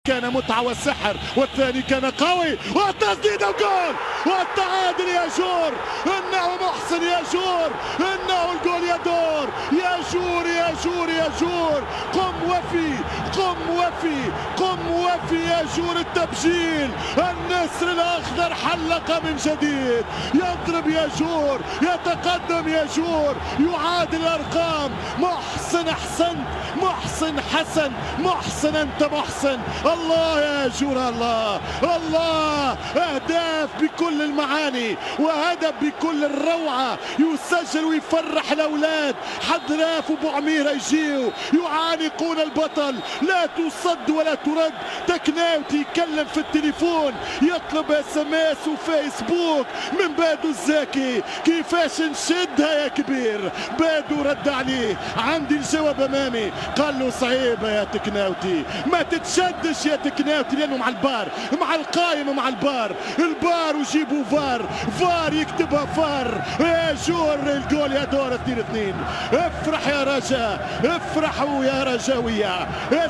كان متعة وسحر، والثاني كان قوي، والتسديد الجول والتعادل يا جور. انه محسن يا جور، انه الجول يا دور يا جور يا جور يا جور. قم وفي قم وفي قم وفي يا جور. التبجيل، النسر الاخضر حلق من جديد، يضرب يا جور، يتقدم يا جور، يعادل الارقام. محسن احسنت، محسن حسن، محسن انت محسن. الله يا جور، الله الله. اهداف بكل المعاني وهدف بكل الروعه، يسجل ويفرح الاولاد. حضراف وابو عميره يجيو يعانقون البطل، لا تصد ولا ترد. تكناوتي يتكلم في التليفون، يطلب اس ام اس وفيسبوك من بادو الزاكي، كيفاش نشدها يا كبير. بادو رد عليه، عندي الجواب امامي، قال له صعيبه يا تكناوتي، ما تتشدش يا تكناوتي، لانه مع البار، مع القائم ومع البار. البار وجيبوا فار، فار يكتبها فار. يا جور الجول يا دور 2-2. افرح يا رجاء، افرحوا يا رجاويه.